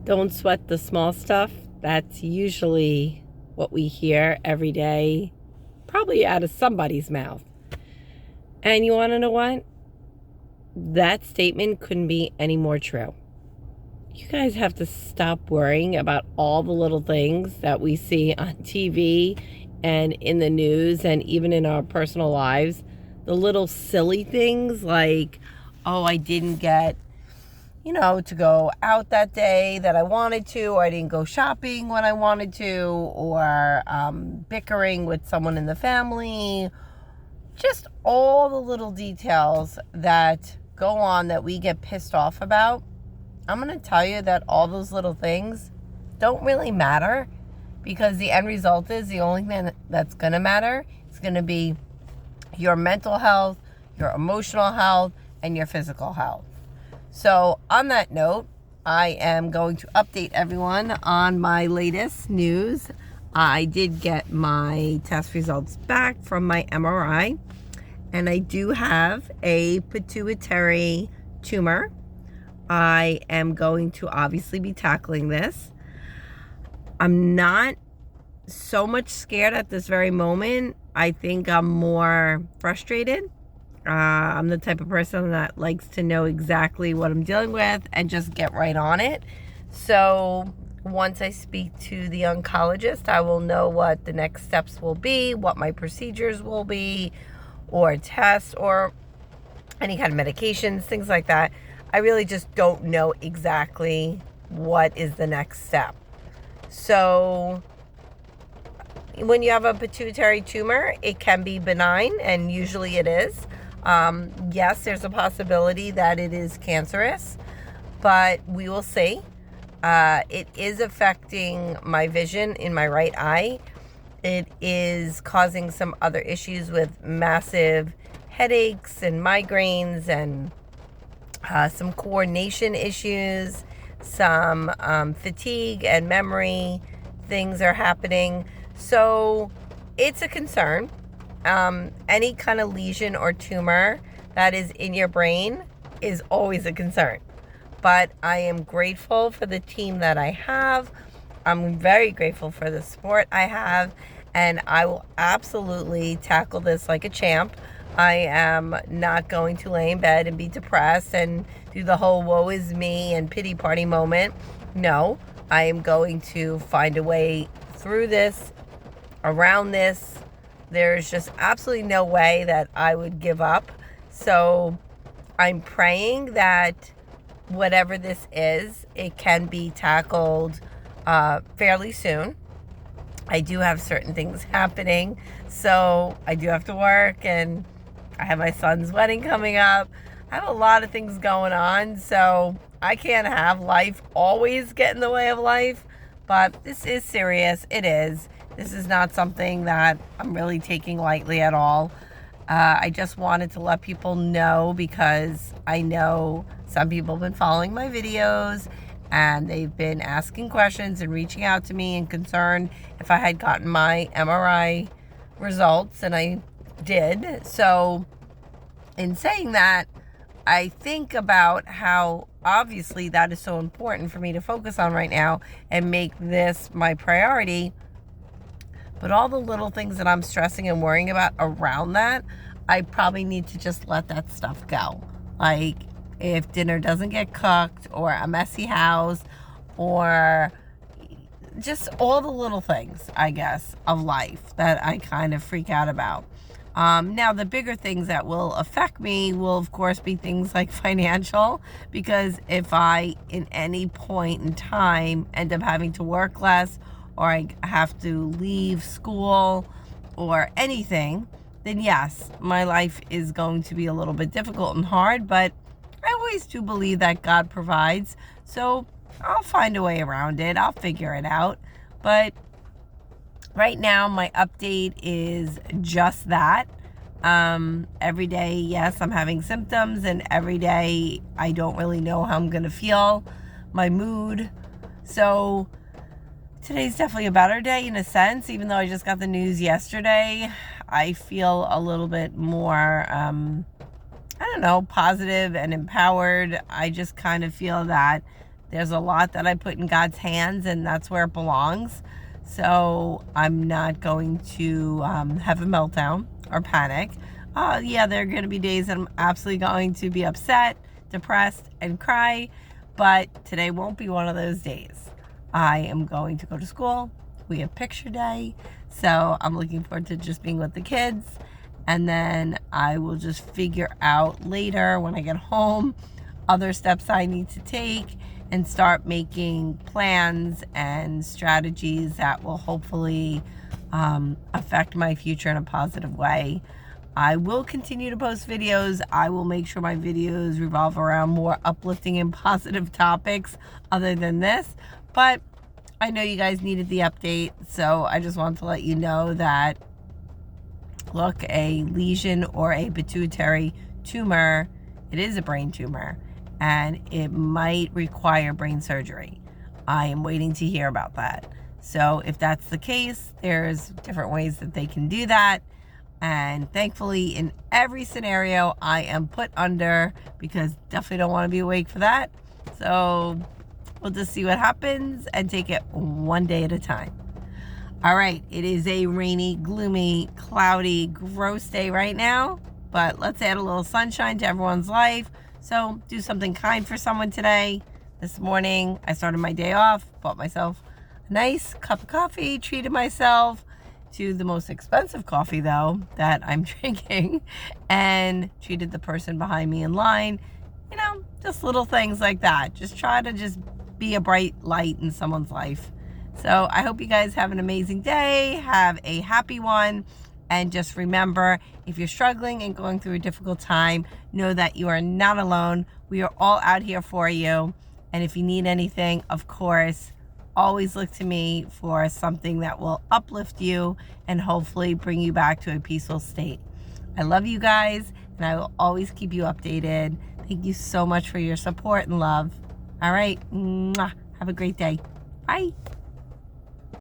Don't sweat the small stuff. That's usually what we hear every day, probably out of somebody's mouth. And you want to know what? That statement couldn't be any more true. You guys have to stop worrying about all the little things that we see on TV and in the news and even in our personal lives. The little silly things like, oh, I didn't get to go out that day that I wanted to, or I didn't go shopping when I wanted to, or bickering with someone in the family. Just all the little details that go on that we get pissed off about. I'm going to tell you that all those little things don't really matter, because the end result is the only thing that's going to matter is going to be your mental health, your emotional health, and your physical health. So on that note, I am going to update everyone on my latest news. I did get my test results back from my MRI, and I do have a pituitary tumor. I am going to obviously be tackling this. I'm not so much scared at this very moment. I think I'm more frustrated. I'm the type of person that likes to know exactly what I'm dealing with and just get right on it. So once I speak to the oncologist, I will know what the next steps will be, what my procedures will be, or tests, or any kind of medications, things like that. I really just don't know exactly what is the next step. So when you have a pituitary tumor, it can be benign, and usually it is. Yes, there's a possibility that it is cancerous, but we will see. It is affecting my vision in my right eye. It is causing some other issues with massive headaches and migraines, and some coordination issues, some fatigue and memory things are happening. So it's a concern. Any kind of lesion or tumor that is in your brain is always a concern. But I am grateful for the team that I have. I'm very grateful for the support I have, and I will absolutely tackle this like a champ. I am not going to lay in bed and be depressed and do the whole woe is me and pity party moment. No, I am going to find a way through this, around this. There's just absolutely no way that I would give up. So I'm praying that whatever this is, it can be tackled fairly soon. I do have certain things happening, so I do have to work, and I have my son's wedding coming up. I have a lot of things going on, so I can't have life always get in the way of life. But this is serious. It is. This is not something that I'm really taking lightly at all. I just wanted to let people know, because I know some people have been following my videos and they've been asking questions and reaching out to me and concerned if I had gotten my MRI results, and I did. So in saying that, I think about how obviously that is so important for me to focus on right now and make this my priority. But all the little things that I'm stressing and worrying about around that, I probably need to just let that stuff go. Like if dinner doesn't get cooked, or a messy house, or just all the little things, I guess, of life that I kind of freak out about. Now, the bigger things that will affect me will, of course, be things like financial, because if I, in any point in time, end up having to work less, or I have to leave school, or anything, then yes, my life is going to be a little bit difficult and hard, but I always do believe that God provides, so I'll find a way around it. I'll figure it out. But right now, my update is just that. Every day, yes, I'm having symptoms, and every day I don't really know how I'm going to feel, my mood. So today's definitely a better day in a sense, even though I just got the news yesterday. I feel a little bit more, positive and empowered. I just kind of feel that there's a lot that I put in God's hands, and that's where it belongs. So I'm not going to have a meltdown or panic. Yeah, there are going to be days that I'm absolutely going to be upset, depressed, and cry, but today won't be one of those days. I am going to go to school. We have picture day, so I'm looking forward to just being with the kids, and then I will just figure out later when I get home other steps I need to take and start making plans and strategies that will hopefully affect my future in a positive way. I will continue to post videos. I will make sure my videos revolve around more uplifting and positive topics other than this. But I know you guys needed the update, so I just wanted to let you know that, look, a lesion or a pituitary tumor, it is a brain tumor, and it might require brain surgery. I am waiting to hear about that. So if that's the case, there's different ways that they can do that. And thankfully, in every scenario, I am put under, because definitely don't want to be awake for that. So we'll just see what happens and take it one day at a time. All right, it is a rainy, gloomy, cloudy, gross day right now, but let's add a little sunshine to everyone's life. So do something kind for someone today. This morning, I started my day off, bought myself a nice cup of coffee, treated myself to the most expensive coffee, though, that I'm drinking, and treated the person behind me in line. You know, just little things like that. Just try to just be a bright light in someone's life. So I hope you guys have an amazing day. Have a happy one. And just remember, if you're struggling and going through a difficult time, know that you are not alone. We are all out here for you. And if you need anything, of course, always look to me for something that will uplift you and hopefully bring you back to a peaceful state. I love you guys, and I will always keep you updated. Thank you so much for your support and love. All right. Mwah. Have a great day. Bye.